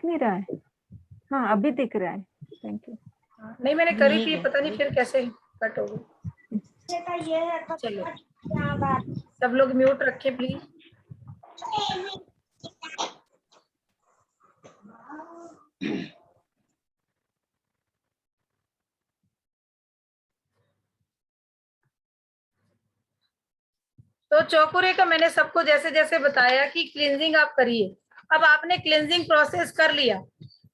दिख नहीं रहा है? हाँ अभी दिख रहा है, थैंक यू। नहीं मैंने करी थी, पता नहीं फिर कैसे कट हो गई। चलो सब लोग म्यूट रखें प्लीज। तो चौकुरे का मैंने सबको जैसे जैसे बताया कि क्लींजिंग आप करिए। अब आपने क्लींजिंग प्रोसेस कर लिया,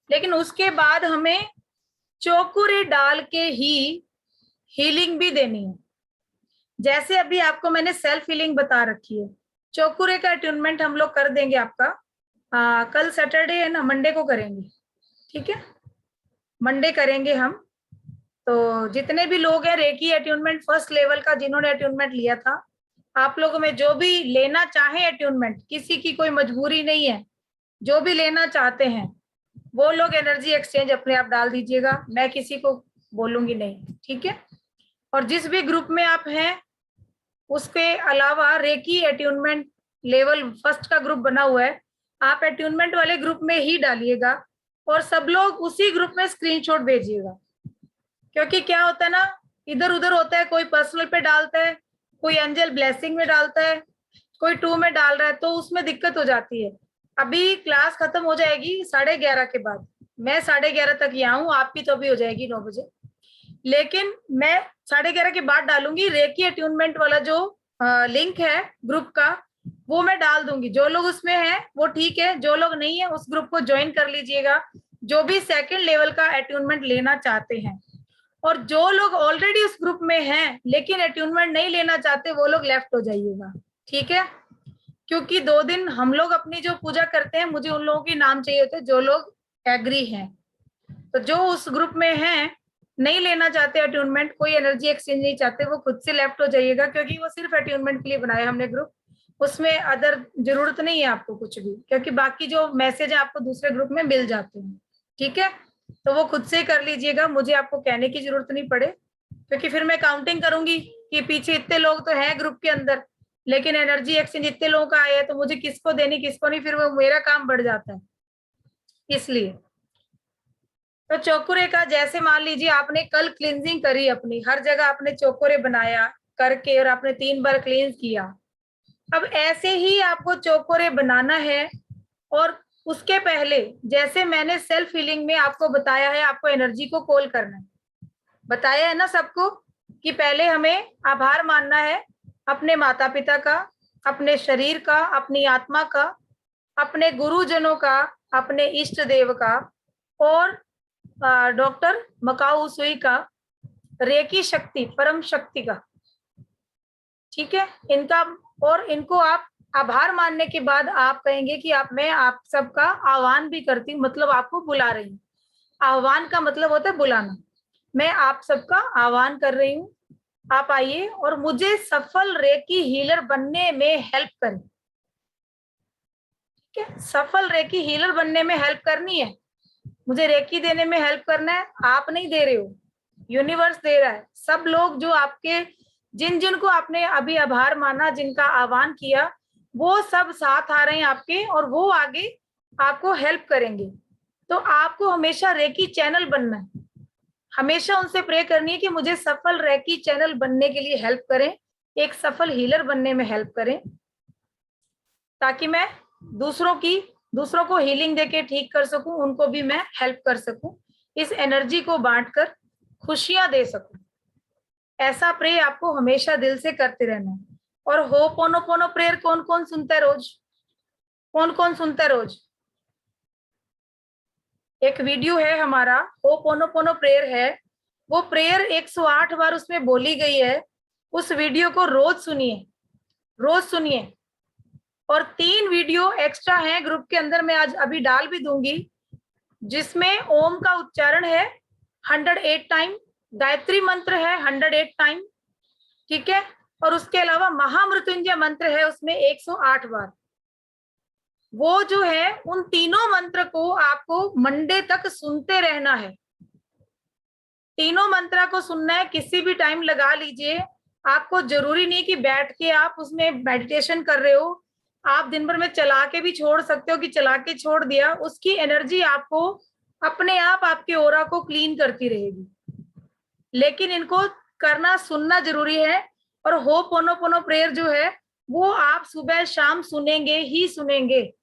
लेकिन उसके बाद हमें चौकुरे डाल के ही हीलिंग भी देनी है। जैसे अभी आपको मैंने सेल्फ हीलिंग बता रखी है, चौकुरे का अट्यूनमेंट हम लोग कर देंगे आपका। कल सैटरडे है ना, मंडे को करेंगे, ठीक है? मंडे करेंगे हम। तो जितने भी लोग हैं रेकी अट्यूनमेंट फर्स्ट लेवल का जिन्होंने अट्यूनमेंट लिया था, आप लोगों में जो भी लेना चाहे अट्यूनमेंट, किसी की कोई मजबूरी नहीं है, जो भी लेना चाहते हैं वो लोग एनर्जी एक्सचेंज अपने आप डाल दीजिएगा, मैं किसी को बोलूंगी नहीं, ठीक है? और जिस भी ग्रुप में आप हैं उसके अलावा रेकी अट्यूनमेंट लेवल फर्स्ट का ग्रुप बना हुआ है, आप अट्यूनमेंट वाले ग्रुप में ही डालिएगा और सब लोग उसी ग्रुप में स्क्रीनशॉट भेजिएगा। क्योंकि क्या होता है ना, इधर उधर होता है, कोई पर्सनल पे डालता है, कोई एंजल ब्लेसिंग में डालता है, कोई 2 में डाल रहा है, तो उसमें दिक्कत हो जाती है। अभी क्लास खत्म हो जाएगी 11:30 के बाद, मैं 11:30 तक यहाँ हूँ, आपकी तो अभी हो जाएगी 9 बजे, लेकिन मैं 11:30 के बाद डालूंगी रेकी अट्यूनमेंट वाला जो लिंक है ग्रुप का, वो मैं डाल दूंगी। जो लोग उसमें हैं वो ठीक है, जो लोग नहीं है उस ग्रुप को ज्वाइन कर लीजिएगा, जो भी सेकंड लेवल का अट्यूनमेंट लेना चाहते हैं। और जो लोग ऑलरेडी उस ग्रुप में हैं लेकिन अट्यूनमेंट नहीं लेना चाहते, वो लोग लेफ्ट हो जाइएगा, ठीक है? क्योंकि 2 दिन हम लोग अपनी जो पूजा करते हैं, मुझे उन लोगों के नाम चाहिए होते हैं जो लोग एग्री हैं। तो जो उस ग्रुप में हैं, नहीं लेना चाहते अट्यूनमेंट, कोई एनर्जी एक्सचेंज नहीं चाहते, वो खुद से लेफ्ट हो जाइएगा, क्योंकि वो सिर्फ अट्यूनमेंट के लिए बनाया हमने ग्रुप, उसमें अदर जरूरत नहीं है आपको कुछ भी, क्योंकि बाकी जो मैसेज है आपको दूसरे ग्रुप में मिल जाते हैं, ठीक है? तो वो खुद से कर लीजिएगा, मुझे आपको कहने की जरूरत नहीं पड़े, क्योंकि फिर मैं काउंटिंग करूंगी कि पीछे इतने लोग तो हैं ग्रुप के अंदर, लेकिन एनर्जी एक्सचेंज इतने लोगों का आया है, तो मुझे किसको देनी किसको नहीं, फिर वो मेरा काम बढ़ जाता है, इसलिए। तो चौकुरे का जैसे मान लीजिए आपने कल क्लींजिंग करी अपनी, हर जगह आपने चौकुरे बनाया करके और आपने 3 बार क्लींज किया। अब ऐसे ही आपको चौकुरे बनाना है, और उसके पहले जैसे मैंने सेल्फ हीलिंग में आपको बताया है, आपको एनर्जी को कॉल करना है, बताया है ना सबको, कि पहले हमें आभार मानना है अपने माता पिता का, अपने शरीर का, अपनी आत्मा का, अपने गुरुजनों का, अपने इष्ट देव का, और डॉक्टर मकाऊ सुई का, रेकी शक्ति परम शक्ति का, ठीक है? इनका, और इनको आप आभार मानने के बाद आप कहेंगे कि मैं आप सबका आह्वान भी करती हूँ, मतलब आपको बुला रही हूँ। आह्वान का मतलब होता है बुलाना। मैं आप सबका आह्वान कर रही हूँ, आप आइए और मुझे सफल रेकी हीलर बनने में हेल्प करें, ठीक है? सफल रेकी हीलर बनने में हेल्प करनी है, मुझे रेकी देने में हेल्प करना है। आप नहीं दे रहे हो, यूनिवर्स दे रहा है। सब लोग जो आपके, जिन जिन को आपने अभी आभार माना, जिनका आह्वान किया, वो सब साथ आ रहे हैं आपके, और वो आगे आपको हेल्प करेंगे। तो आपको हमेशा रेकी चैनल बनना है, हमेशा उनसे प्रे करनी है कि मुझे सफल रेकी चैनल बनने के लिए हेल्प करें, एक सफल हीलर बनने में हेल्प करें, ताकि मैं दूसरों को हीलिंग देके ठीक कर सकूं, उनको भी मैं हेल्प कर सकूं, इस एनर्जी को बांटकर खुशियां दे सकूं। ऐसा प्रे आपको हमेशा दिल से करते रहना है। और होपोनोपोनो प्रेयर कौन कौन सुनता है रोज? कौन कौन सुनता है रोज? एक वीडियो है हमारा, होपोनोपोनो प्रेयर है, वो प्रेयर 108 बार उसमें बोली गई है। उस वीडियो को रोज सुनिए, रोज सुनिए। और 3 वीडियो एक्स्ट्रा हैं ग्रुप के अंदर, मैं आज अभी डाल भी दूंगी, जिसमें ओम का उच्चारण है 108 टाइम, गायत्री मंत्र है 108 टाइम, ठीक है? और उसके अलावा महामृत्युंजय मंत्र है उसमें 108 बार। वो जो है, उन तीनों मंत्र को आपको मंडे तक सुनते रहना है, तीनों मंत्र को सुनना है, किसी भी टाइम लगा लीजिए। आपको जरूरी नहीं कि बैठ के आप उसमें मेडिटेशन कर रहे हो, आप दिन भर में चला के भी छोड़ सकते हो कि चला के छोड़ दिया, उसकी एनर्जी आपको अपने आप आपके ऑरा को क्लीन करती रहेगी। लेकिन इनको करना, सुनना जरूरी है। और होपोनोपोनो प्रेयर जो है वो आप सुबह शाम सुनेंगे ही सुनेंगे,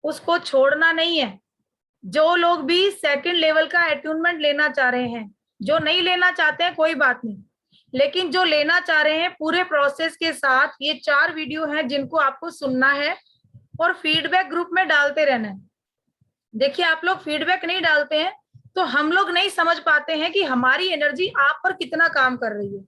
उसको छोड़ना नहीं है। जो लोग भी सेकंड लेवल का अट्यूनमेंट लेना चाह रहे हैं, जो नहीं लेना चाहते हैं कोई बात नहीं, लेकिन जो लेना चाह रहे हैं पूरे प्रोसेस के साथ, ये 4 वीडियो हैं जिनको आपको सुनना है और फीडबैक ग्रुप में डालते रहना है। देखिए, आप लोग फीडबैक नहीं डालते हैं तो हम लोग नहीं समझ पाते हैं कि हमारी एनर्जी आप पर कितना काम कर रही है।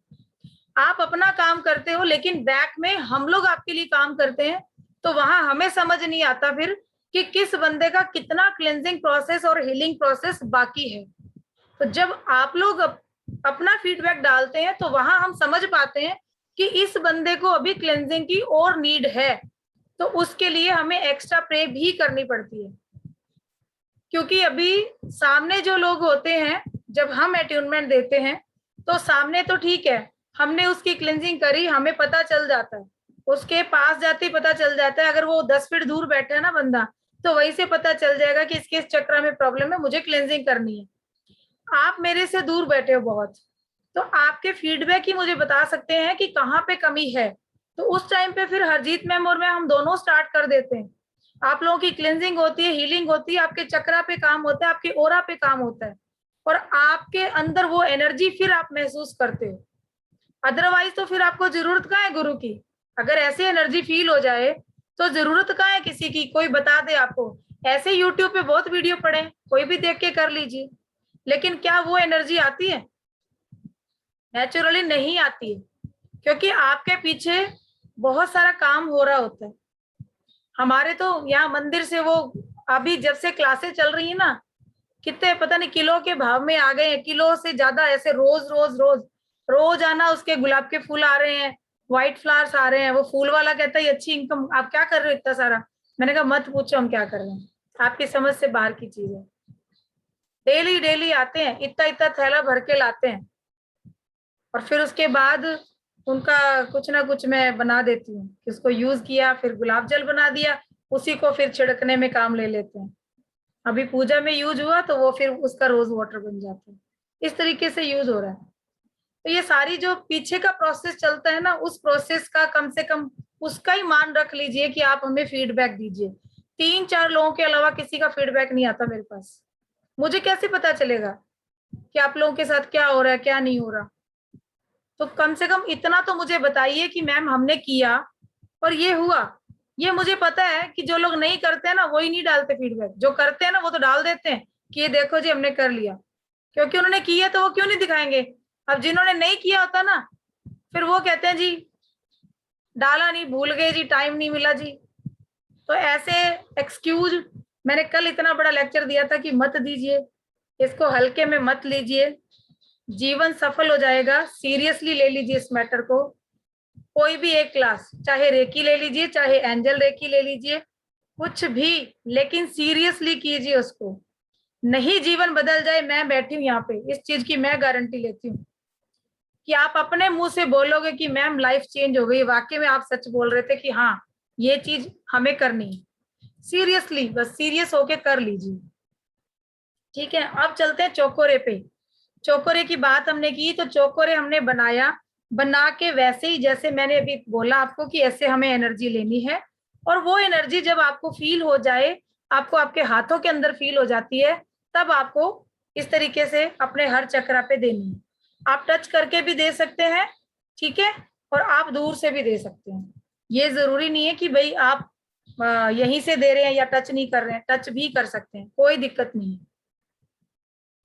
आप अपना काम करते हो, लेकिन बैक में हम लोग आपके लिए काम करते हैं, तो वहां हमें समझ नहीं आता फिर कि किस बंदे का कितना क्लेंजिंग प्रोसेस और हीलिंग प्रोसेस बाकी है। तो जब आप लोग अपना फीडबैक डालते हैं तो वहां हम समझ पाते हैं कि इस बंदे को अभी क्लेंजिंग की और नीड है, तो उसके लिए हमें एक्स्ट्रा प्रे भी करनी पड़ती है। क्योंकि अभी सामने जो लोग होते हैं, जब हम अट्यूनमेंट देते हैं तो सामने तो ठीक है, हमने उसकी क्लिनजिंग करी, हमें पता चल जाता है, उसके पास जाते ही पता चल जाता है। अगर वो 10 फीट दूर बैठा है ना बंदा, तो वहीं से पता चल जाएगा कि इसके चक्र में प्रॉब्लम है, मुझे क्लिनजिंग करनी है। आप मेरे से दूर बैठे हो बहुत, तो आपके फीडबैक ही मुझे बता सकते हैं कि कहाँ पे कमी है। तो उस टाइम पे फिर हरजीत मैम और मैं, हम दोनों स्टार्ट कर देते हैं। आप लोगों की क्लिनजिंग होती है, हीलिंग होती है, आपके चक्रा पे काम होता है, आपके ओरा पे काम होता है, और आपके अंदर वो एनर्जी फिर आप महसूस करते हो। अदरवाइज तो फिर आपको जरूरत कहाँ है गुरु की? अगर ऐसी एनर्जी फील हो जाए तो जरूरत कहाँ है किसी की? कोई बता दे आपको। ऐसे यूट्यूब पे बहुत वीडियो पड़े, कोई भी देख के कर लीजिए, लेकिन क्या वो एनर्जी आती है? नेचुरली नहीं आती है, क्योंकि आपके पीछे बहुत सारा काम हो रहा होता है। हमारे तो यहाँ मंदिर से वो अभी जब से क्लासेस चल रही है ना, कितने पता नहीं किलो के भाव में आ गए हैं, किलो से ज्यादा, ऐसे रोज रोज रोज रोज आना। उसके गुलाब के फूल आ रहे हैं, व्हाइट फ्लावर्स आ रहे हैं। वो फूल वाला कहता है अच्छी इनकम, आप क्या कर रहे हो इतना सारा? मैंने कहा मत पूछो हम क्या कर रहे हैं, आपकी समझ से बाहर की चीज है। डेली डेली आते हैं, इतना इतना थैला भर के लाते हैं, और फिर उसके बाद उनका कुछ ना कुछ मैं बना देती हूँ कि उसको यूज किया, फिर गुलाब जल बना दिया, उसी को फिर छिड़कने में काम ले लेते हैं। अभी पूजा में यूज हुआ तो वो फिर उसका रोज वाटर बन जाता है। इस तरीके से यूज हो रहा है। तो ये सारी जो पीछे का प्रोसेस चलता है ना, उस प्रोसेस का कम से कम उसका ही मान रख लीजिए कि आप हमें फीडबैक दीजिए। 3-4 लोगों के अलावा किसी का फीडबैक नहीं आता मेरे पास। मुझे कैसे पता चलेगा कि आप लोगों के साथ क्या हो रहा है, क्या नहीं हो रहा? तो कम से कम इतना तो मुझे बताइए कि मैम हमने किया और ये हुआ। ये मुझे पता है कि जो लोग नहीं करते हैं ना, वही नहीं डालते फीडबैक। जो करते हैं ना, वो तो डाल देते हैं कि ये देखो जी हमने कर लिया, क्योंकि उन्होंने किया तो वो क्यों नहीं दिखाएंगे? अब जिन्होंने नहीं किया होता ना, फिर वो कहते हैं जी डाला नहीं, भूल गए जी, टाइम नहीं मिला जी। तो ऐसे एक्सक्यूज मैंने कल इतना बड़ा लेक्चर दिया था कि मत दीजिए, इसको हल्के में मत लीजिए, जीवन सफल हो जाएगा। सीरियसली ले लीजिए इस मैटर को। कोई भी एक क्लास, चाहे रेकी ले लीजिए, चाहे एंजल रेकी ले लीजिए, कुछ भी, लेकिन सीरियसली कीजिए उसको। नहीं जीवन बदल जाए, मैं बैठी हूँ यहाँ पे, इस चीज की मैं गारंटी लेती हूँ कि आप अपने मुंह से बोलोगे कि मैम लाइफ चेंज हो गई, वाकई में आप सच बोल रहे थे कि हाँ ये चीज हमें करनी है। सीरियसली, बस सीरियस होके कर लीजिए। ठीक है, अब चलते हैं चौकोरे पे। चौकोरे की बात हमने की, तो चौकोरे हमने बनाया, बना के वैसे ही जैसे मैंने अभी बोला आपको कि ऐसे हमें एनर्जी लेनी है। और वो एनर्जी जब आपको फील हो जाए, आपको आपके हाथों के अंदर फील हो जाती है, तब आपको इस तरीके से अपने हर चक्रा पे देनी है। आप टच करके भी दे सकते हैं, ठीक है, और आप दूर से भी दे सकते हैं। ये जरूरी नहीं है कि भाई आप यहीं से दे रहे हैं या टच नहीं कर रहे हैं, टच भी कर सकते हैं, कोई दिक्कत नहीं है।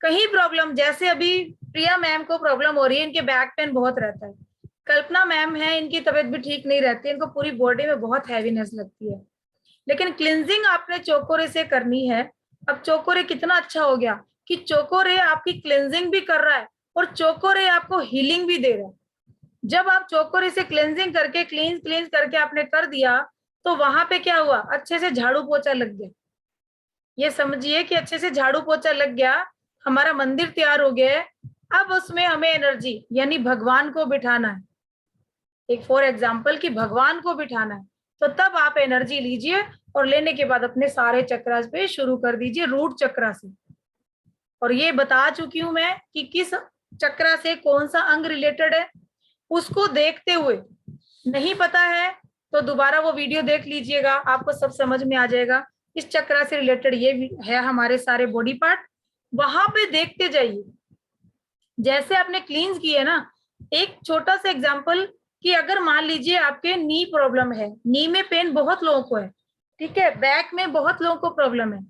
कहीं प्रॉब्लम, जैसे अभी प्रिया मैम को प्रॉब्लम हो रही है, इनके बैक पेन बहुत रहता है। कल्पना मैम है, इनकी तबीयत भी ठीक नहीं रहती, इनको पूरी बॉडी में बहुत हैवीनेस लगती है। लेकिन क्लिनजिंग आपने चोकोरे से करनी है। अब चोकोरे कितना अच्छा हो गया कि चोकोरे आपकी क्लिनजिंग भी कर रहा है और चोकोरे आपको हीलिंग भी दे रहा है। जब आप चोकोरे से क्लिनजिंग करके क्लीन करके आपने कर दिया, तो वहां पे क्या हुआ, अच्छे से झाड़ू पोछा लग गया। ये समझिए कि अच्छे से झाड़ू पोछा लग गया, हमारा मंदिर तैयार हो गया है। अब उसमें हमें एनर्जी यानी भगवान को बिठाना है। एक फॉर एग्जाम्पल कि भगवान को बिठाना है, तो तब आप एनर्जी लीजिए और लेने के बाद अपने सारे चक्रास पे शुरू कर दीजिए रूट चक्रा से। और ये बता चुकी हूं मैं कि किस चक्रा से कौन सा अंग रिलेटेड है, उसको देखते हुए नहीं पता है तो दोबारा वो वीडियो देख लीजिएगा, आपको सब समझ में आ जाएगा। इस चक्रा से रिलेटेड ये है हमारे सारे बॉडी पार्ट, वहां पे देखते जाइए। जैसे आपने क्लींस किए ना, एक छोटा सा एग्जांपल कि अगर मान लीजिए आपके नी प्रॉब्लम है, नी में पेन बहुत लोगों को है, ठीक है, बैक में बहुत लोगों को प्रॉब्लम है,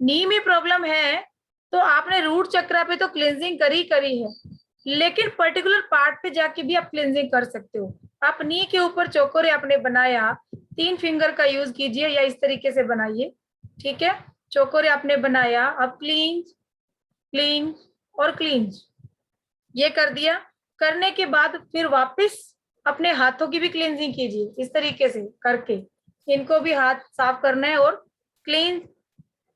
नी में प्रॉब्लम है, तो आपने रूट चक्रा पे तो क्लींजिंग करी है, लेकिन पर्टिकुलर पार्ट पे जाके भी आप क्लींजिंग कर सकते हो। आप नी के ऊपर चौकोरे आपने बनाया, 3 फिंगर का यूज कीजिए या इस तरीके से बनाइए, ठीक है। चौकोरे आपने बनाया, अब क्लींज क्लींज और क्लींज ये कर दिया। करने के बाद फिर वापस अपने हाथों की भी क्लींजिंग कीजिए, इस तरीके से करके इनको भी हाथ साफ करना है और क्लींज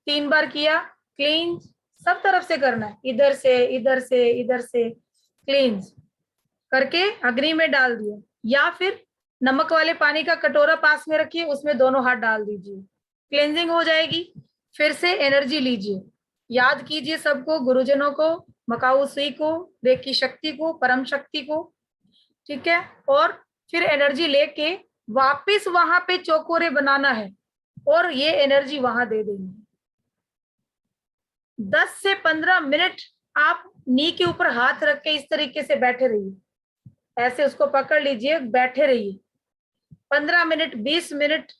3 बार किया, क्लींज सब तरफ से करना है, इधर से इधर से इधर से क्लींज करके अग्नि में डाल दिया, या फिर नमक वाले पानी का कटोरा पास में रखिए, उसमें दोनों हाथ डाल दीजिए, क्लींजिंग हो जाएगी। फिर से एनर्जी लीजिए, याद कीजिए सबको, गुरुजनों को, मकाऊ सुई को, रेकी शक्ति को, परम शक्ति को, ठीक है। और फिर एनर्जी लेके वापस वहां पे चौकोरे बनाना है और ये एनर्जी वहां दे देनी है। 10 से 15 मिनट आप नी के ऊपर हाथ रख के इस तरीके से बैठे रहिए, ऐसे उसको पकड़ लीजिए, बैठे रहिए 15 मिनट 20 मिनट।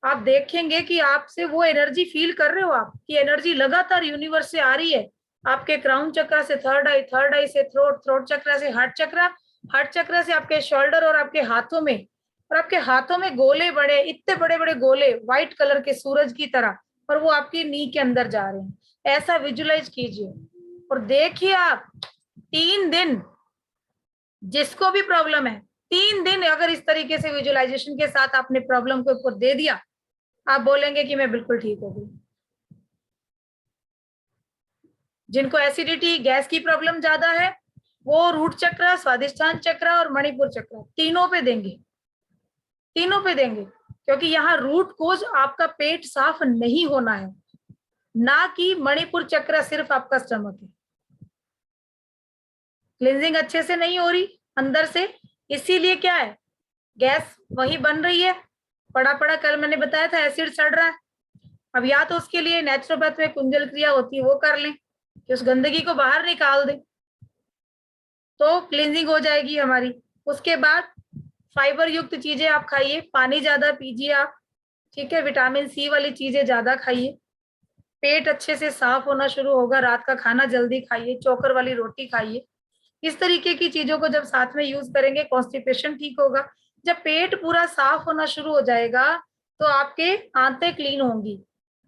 आप देखेंगे कि आपसे वो एनर्जी फील कर रहे हो आप, कि एनर्जी लगातार यूनिवर्स से आ रही है, आपके क्राउन चक्रा से थर्ड आई से थ्रोट चक्रा से हार्ट चक्रा से आपके शोल्डर और आपके हाथों में, और आपके हाथों में गोले बड़े, इतने बड़े बड़े गोले व्हाइट कलर के सूरज की तरह, और वो आपकी नी के अंदर जा रहे हैं, ऐसा विजुलाइज कीजिए। और देखिए आप 3 दिन, जिसको भी प्रॉब्लम है 3 दिन अगर इस तरीके से विजुअलाइजेशन के साथ आपने प्रॉब्लम को ऊपर दे दिया, आप बोलेंगे कि मैं बिल्कुल ठीक हो गई। जिनको एसिडिटी गैस की प्रॉब्लम ज्यादा है वो रूट चक्र, स्वादिष्ठान चक्र और मणिपुर चक्र तीनों पे देंगे, तीनों पे देंगे, क्योंकि यहाँ रूट कोज आपका पेट साफ नहीं होना है, ना कि मणिपुर चक्र सिर्फ आपका स्टमक है। क्लींजिंग अच्छे से नहीं हो रही अंदर से, इसीलिए क्या है, गैस वही बन रही है, पड़ा पड़ा, कल मैंने बताया था एसिड चढ़ रहा है। अब या तो उसके लिए नेचुरोपैथ में कुंजल क्रिया होती है, वो कर लें कि उस गंदगी को बाहर निकाल दें, तो क्लींजिंग हो जाएगी हमारी। उसके बाद फाइबर युक्त चीजें आप खाइए, पानी ज्यादा पीजिए आप, ठीक है, विटामिन सी वाली चीजें ज्यादा खाइए, पेट अच्छे से साफ होना शुरू होगा, रात का खाना जल्दी खाइए, चोकर वाली रोटी खाइए, इस तरीके की चीजों को जब साथ में यूज करेंगे कॉन्स्टिपेशन ठीक होगा। जब पेट पूरा साफ होना शुरू हो जाएगा तो आपके आंतें क्लीन होंगी,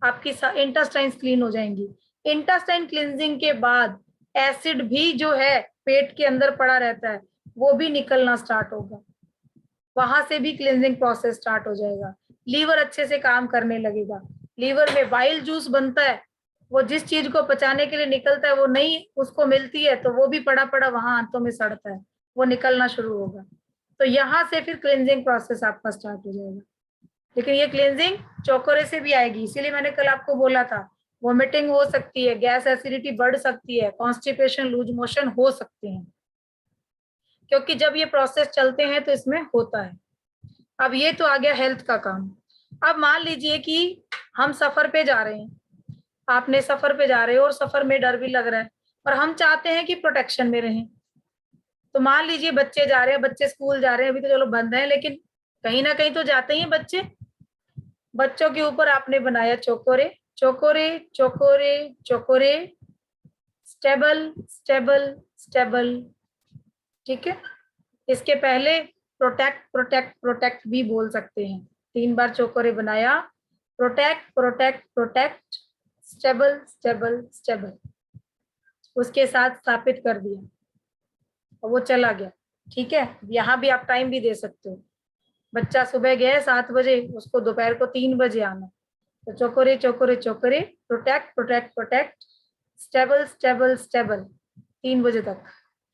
आपकी इंटेस्टाइन्स क्लीन हो जाएंगी। इंटेस्टाइन क्लींजिंग के बाद एसिड भी जो है पेट के अंदर पड़ा रहता है वो भी निकलना स्टार्ट होगा, वहां से भी क्लींजिंग प्रोसेस स्टार्ट हो जाएगा। लीवर अच्छे से काम करने लगेगा, लीवर में बाइल जूस बनता है, वो जिस चीज को पचाने के लिए निकलता है वो नहीं उसको मिलती है, तो वो भी पड़ा पड़ा वहां आंतों में सड़ता है, वो निकलना शुरू होगा। तो यहाँ से फिर क्लींजिंग प्रोसेस आपका स्टार्ट हो जाएगा। लेकिन ये क्लींजिंग चौकोरे से भी आएगी, इसीलिए मैंने कल आपको बोला था वोमिटिंग हो सकती है, गैस एसिडिटी बढ़ सकती है, कॉन्स्टिपेशन लूज मोशन हो सकते हैं, क्योंकि जब ये प्रोसेस चलते हैं तो इसमें होता है। अब ये तो आ गया हेल्थ का काम। अब मान लीजिए कि हम सफर पे जा रहे हैं, आपने सफर पे जा रहे हो और सफर में डर भी लग रहा है और हम चाहते हैं कि प्रोटेक्शन में रहें। तो मान लीजिए बच्चे जा रहे हैं, बच्चे स्कूल जा रहे हैं, अभी तो चलो बंद है लेकिन कहीं ना कहीं तो जाते ही हैं बच्चे। बच्चों के ऊपर आपने बनाया चौकोरे चौकोरे चौकोरे चौकोरे, स्टेबल स्टेबल स्टेबल, ठीक है। इसके पहले प्रोटेक्ट प्रोटेक्ट प्रोटेक्ट भी बोल सकते हैं। 3 बार चौकोरे बनाया, protect protect protect, stable stable stable, उसके साथ स्थापित कर दिया और वो चला गया, ठीक है। यहाँ भी आप टाइम भी दे सकते हो, बच्चा सुबह गया 7 बजे, उसको दोपहर को 3 बजे आना, तो चौकोरे चौकोरे चौकोरे, protect protect protect, stable stable stable, 3 बजे तक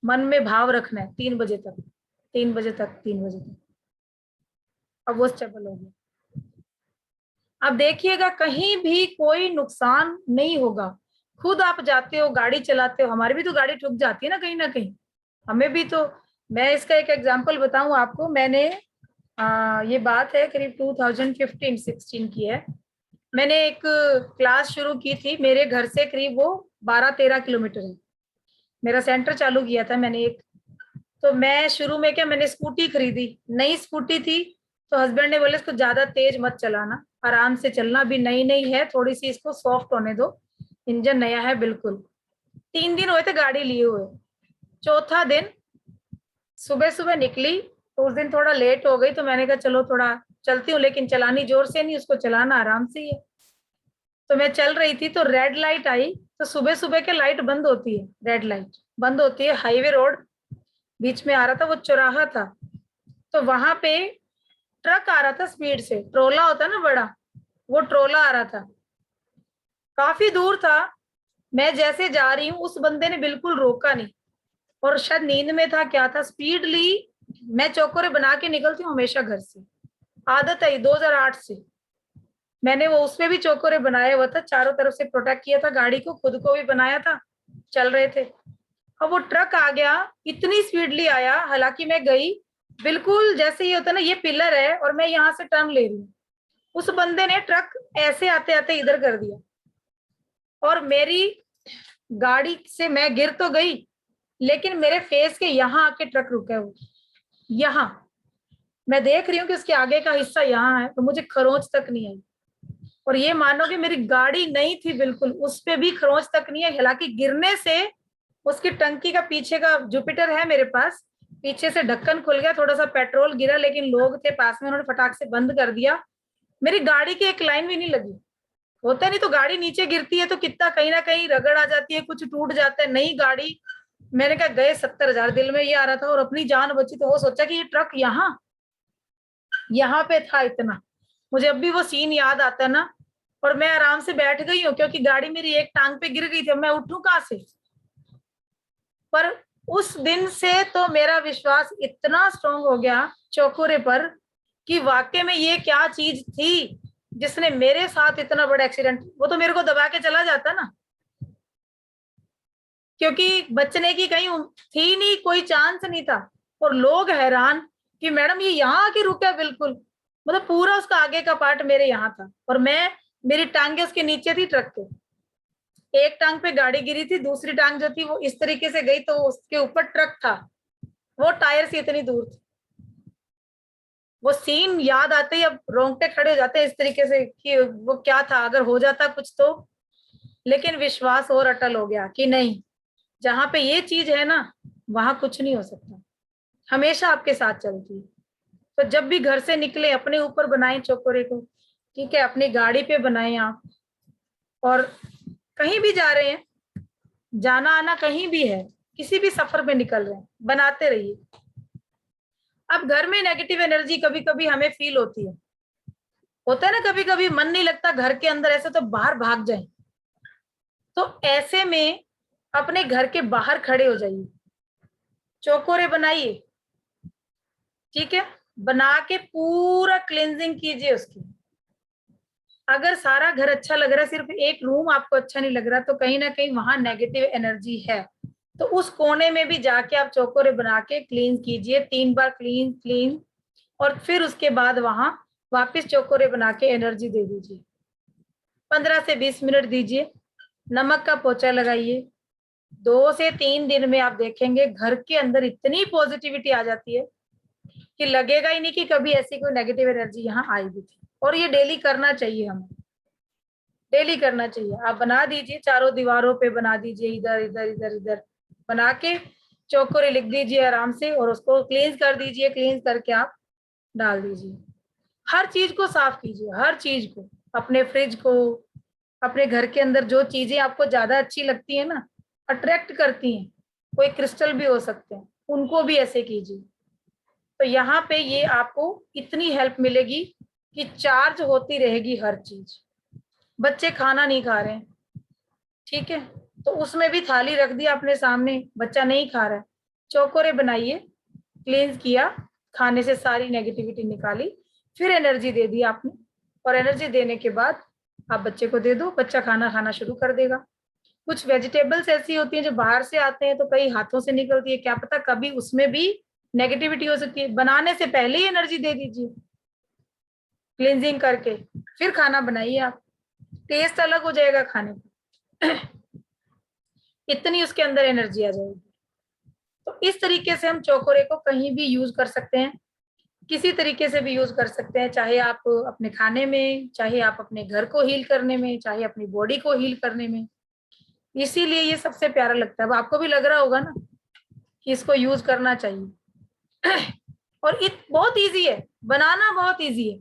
मन में भाव रखना है, 3 बजे तक 3 बजे तक 3 बजे तक। अब वो स्टेबल हो गया। अब देखिएगा कहीं भी कोई नुकसान नहीं होगा। खुद आप जाते हो, गाड़ी चलाते हो, हमारी भी तो गाड़ी ठुक जाती है ना कहीं, हमें भी तो। मैं इसका एक एग्जांपल बताऊं आपको, मैंने ये बात है करीब 2015-16 की है। मैंने एक क्लास शुरू की थी, मेरे घर से करीब वो 12-13 किलोमीटर है, मेरा सेंटर चालू किया था मैंने एक। तो मैं शुरू में क्या, मैंने स्कूटी खरीदी, नई स्कूटी थी, तो हस्बैंड ने बोले इसको ज्यादा तेज मत चलाना, आराम से चलना, अभी नई नई है, थोड़ी सी इसको सॉफ्ट होने दो, इंजन नया है बिल्कुल। 3 दिन हुए थे गाड़ी लिए हुए। चौथा दिन सुबह सुबह निकली, तो उस दिन थोड़ा लेट हो गई, तो मैंने कहा चलो थोड़ा चलती हूँ, लेकिन चलानी जोर से नहीं, उसको चलाना आराम से ही है। तो मैं चल रही थी, तो रेड लाइट आई, तो सुबह सुबह के लाइट बंद होती है, रेड लाइट बंद होती है, हाईवे रोड बीच में आ रहा था, वो चौराहा था, तो वहां पे ट्रक आ रहा था स्पीड से, ट्रोला होता है ना बड़ा, वो ट्रोला आ रहा था, काफी दूर था। मैं जैसे जा रही हूँ, उस बंदे ने बिल्कुल रोका नहीं, और शायद नींद में था क्या था, स्पीड ली। मैं चौकोरे बना के निकलती हूँ हमेशा घर से, आदत है 2008 से। मैंने वो उसमें भी चौकोरे बनाया हुआ था, चारों तरफ से प्रोटेक्ट किया था गाड़ी को, खुद को भी बनाया था, चल रहे थे। अब वो ट्रक आ गया, इतनी स्पीडली आया, हालांकि मैं गई बिल्कुल जैसे ये होता है ना, ये पिलर है और मैं यहाँ से टर्न ले रही हूँ, उस बंदे ने ट्रक ऐसे आते आते इधर कर दिया, और मेरी गाड़ी से मैं गिर तो गई, लेकिन मेरे फेस के यहाँ आके ट्रक रुका है, वो यहाँ मैं देख रही हूँ कि उसके आगे का हिस्सा यहाँ है, तो मुझे खरोंच तक नहीं आई। और ये मानो कि मेरी गाड़ी नहीं थी बिल्कुल, उस पे भी खरोंच तक नहीं है, हालांकि गिरने से उसकी टंकी का पीछे का जुपिटर है मेरे पास, पीछे से ढक्कन खुल गया, थोड़ा सा पेट्रोल गिरा, लेकिन लोग थे पास में, उन्होंने फटाक से बंद कर दिया। मेरी गाड़ी की एक लाइन भी नहीं लगी, होता नहीं तो गाड़ी नीचे गिरती है तो कितना कहीं ना कहीं रगड़ आ जाती है, कुछ टूट जाता है, नई गाड़ी। मैंने कहा गए 70,000, दिल में ये आ रहा था, और अपनी जान बची, तो वो सोचा कि ये ट्रक यहाँ पे था इतना। मुझे अब भी वो सीन याद आता है ना, और मैं आराम से बैठ गई हूँ, क्योंकि गाड़ी मेरी एक टांग पे गिर गई थी, मैं उठूं कहाँ से। पर उस दिन से तो मेरा विश्वास इतना स्ट्रांग हो गया चौकोरे पर, कि वाकई में ये क्या चीज थी जिसने मेरे साथ इतना बड़ा एक्सीडेंट, वो तो मेरे को दबा के चला जाता ना, क्योंकि बचने की कहीं थी नहीं, कोई चांस नहीं था। और लोग हैरान कि मैडम ये यहाँ आके रुका बिल्कुल, मतलब पूरा उसका आगे का पार्ट मेरे यहाँ था, और मैं, मेरी टांगे उसके नीचे थी ट्रक के, एक टांग पे गाड़ी गिरी थी, दूसरी टांग जो थी वो इस तरीके से गई, तो उसके ऊपर ट्रक था, वो टायर से इतनी दूर थी। वो सीन याद आते ही अब रोंगटे खड़े हो जाते हैं इस तरीके से कि वो क्या था, अगर हो जाता कुछ तो। लेकिन विश्वास और अटल हो गया कि नहीं, जहां पे ये चीज है ना, वहां कुछ नहीं हो सकता, हमेशा आपके साथ चलती है। तो जब भी घर से निकले, अपने ऊपर बनाए चौकोरे को, ठीक है, अपनी गाड़ी पे बनाए आप, और कहीं भी जा रहे हैं, जाना आना कहीं भी है, किसी भी सफर में निकल रहे हैं, बनाते रहिए। अब घर में नेगेटिव एनर्जी कभी कभी हमें फील होती है, होता है ना, कभी कभी मन नहीं लगता घर के अंदर, ऐसे तो बाहर भाग जाए, तो ऐसे में अपने घर के बाहर खड़े हो जाइए, चौकोरे बनाइए, ठीक है, बना के पूरा क्लींजिंग कीजिए उसकी। अगर सारा घर अच्छा लग रहा है, सिर्फ एक रूम आपको अच्छा नहीं लग रहा, तो कहीं ना कहीं वहां नेगेटिव एनर्जी है, तो उस कोने में भी जाके आप चौकोरे बना के क्लीन कीजिए, 3 बार क्लीन क्लीन, और फिर उसके बाद वहां वापस चौकोरे बना के एनर्जी दे दीजिए, 15 से 20 मिनट दीजिए, नमक का पोछा लगाइए। 2 से 3 दिन में आप देखेंगे घर के अंदर इतनी पॉजिटिविटी आ जाती है कि लगेगा ही नहीं कि कभी ऐसी कोई नेगेटिव एनर्जी यहाँ आई भी थी। और ये डेली करना चाहिए, हमें डेली करना चाहिए। आप बना दीजिए, चारों दीवारों पे बना दीजिए, इधर इधर इधर इधर बना के चौकोरे लिख दीजिए आराम से, और उसको क्लींस कर दीजिए, क्लींस करके आप डाल दीजिए। हर चीज को साफ कीजिए, हर चीज को, अपने फ्रिज को, अपने घर के अंदर जो चीजें आपको ज्यादा अच्छी लगती है ना, अट्रैक्ट करती हैं, कोई क्रिस्टल भी हो सकते हैं, उनको भी ऐसे कीजिए। तो यहाँ पे ये आपको इतनी हेल्प मिलेगी कि चार्ज होती रहेगी हर चीज। बच्चे खाना नहीं खा रहे हैं, ठीक है, तो उसमें भी थाली रख दी आपने सामने, बच्चा नहीं खा रहा है, चौकोरे बनाइए, क्लींस किया, खाने से सारी नेगेटिविटी निकाली, फिर एनर्जी दे दी आपने, और एनर्जी देने के बाद आप बच्चे को दे दो, बच्चा खाना खाना शुरू कर देगा। कुछ वेजिटेबल्स ऐसी होती हैं जो बाहर से आते हैं तो कई हाथों से निकलती है, क्या पता कभी उसमें भी नेगेटिविटी हो सकती है। बनाने से पहले ही एनर्जी दे दीजिए क्लींजिंग करके, फिर खाना बनाइए आप, टेस्ट अलग हो जाएगा खाने का। इतनी उसके अंदर एनर्जी आ जाएगी। तो इस तरीके से हम चौकोरे को कहीं भी यूज कर सकते हैं, किसी तरीके से भी यूज कर सकते हैं, चाहे आप अपने खाने में, चाहे आप अपने घर को हील करने में, चाहे अपनी बॉडी को हील करने में। इसीलिए ये सबसे प्यारा लगता है। अब आपको भी लग रहा होगा ना कि इसको यूज करना चाहिए। और बहुत इजी है बनाना, बहुत इजी है।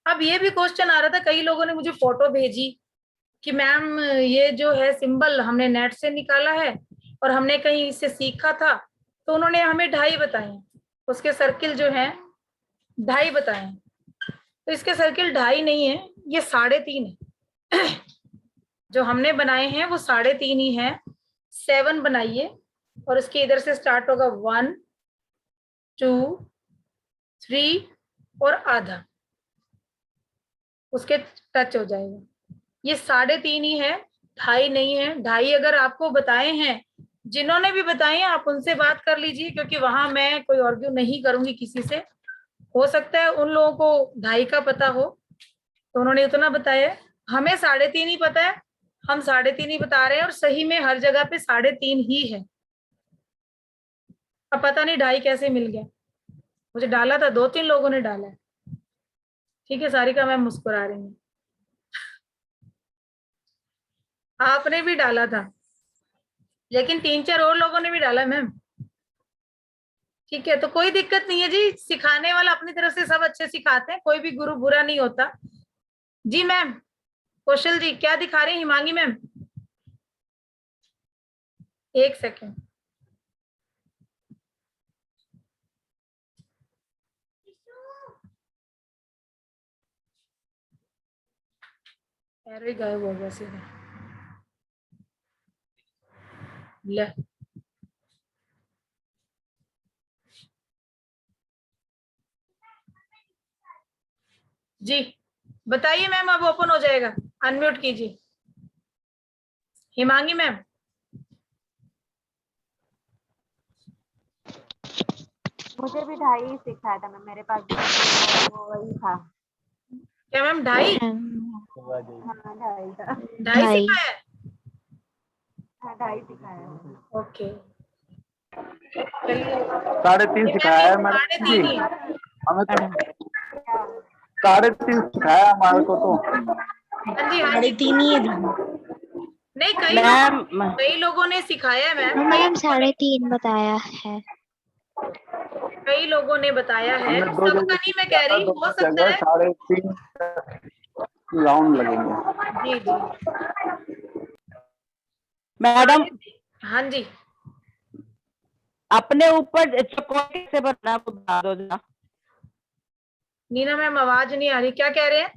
अब ये भी क्वेश्चन आ रहा था, कई लोगों ने मुझे फोटो भेजी कि मैम ये जो है सिंबल हमने नेट से निकाला है और हमने कहीं इससे सीखा था, तो उन्होंने हमें 2.5 बताए, उसके सर्किल जो है 2.5 बताए। तो इसके सर्किल 2.5 नहीं है, ये 3.5 है। जो हमने बनाए हैं वो 3.5 ही है। 7 बनाइए और उसके इधर से स्टार्ट होगा 1 2 3 और आधा, उसके टच हो जाएगा। ये 3.5 ही है, 2.5 नहीं है। 2.5 अगर आपको बताए हैं, जिन्होंने भी बताए हैं आप उनसे बात कर लीजिए, क्योंकि वहां मैं कोई आर्ग्यू नहीं करूंगी किसी से। हो सकता है उन लोगों को 2.5 का पता हो तो उन्होंने उतना बताया, हमें 3.5 ही पता है, हम 3.5 ही बता रहे हैं। और सही में हर जगह पे 3.5 ही है। अब पता नहीं 2.5 कैसे मिल गया, मुझे डाला था, 2-3 लोगों ने डाला है। ठीक है सारिका मैम मुस्कुरा रही हैं, आपने भी डाला था, लेकिन 3-4 और लोगों ने भी डाला मैम। ठीक है, तो कोई दिक्कत नहीं है जी, सिखाने वाला अपनी तरफ से सब अच्छे सिखाते हैं, कोई भी गुरु बुरा नहीं होता जी। मैम कौशल जी क्या दिखा रहे हैं? Himangi ma'am 1 second. एरो ही गायब हो गया सीधे। ले जी बताइए मैम, अब ओपन हो जाएगा, अनम्यूट कीजिए हिमांगी मैम। मुझे भी 2.5 सिखाया था मैम, मेरे पास भी वो वही था। क्या मैम 2.5? हाँ 2.5 था। 2.5 सिखाया? हाँ 2.5 सिखाया। ओके चलिए। 3.5 सिखाया है मैडम 3.5 जी, ही है। हमें तो 3.5 सिखाया है हमारे को तो। हाँ जी हाँ जी। 3.5 ही है नहीं मैम। कई लोगों ने सिखाया है मैम, मैम 3.5 बताया है। कई लोगों ने बताया है, हमने 2 सबका जगह नहीं मैं सिखाया कह था, रही, 2 हो सकता जगह है। 3.5 राउंड लगेंगे। जी जी मैडम हाँ जी। अपने ऊपर चकोर कैसे बनना है वो बता दो जरा। नीना मैम आवाज नहीं आ रही, क्या कह रहे हैं?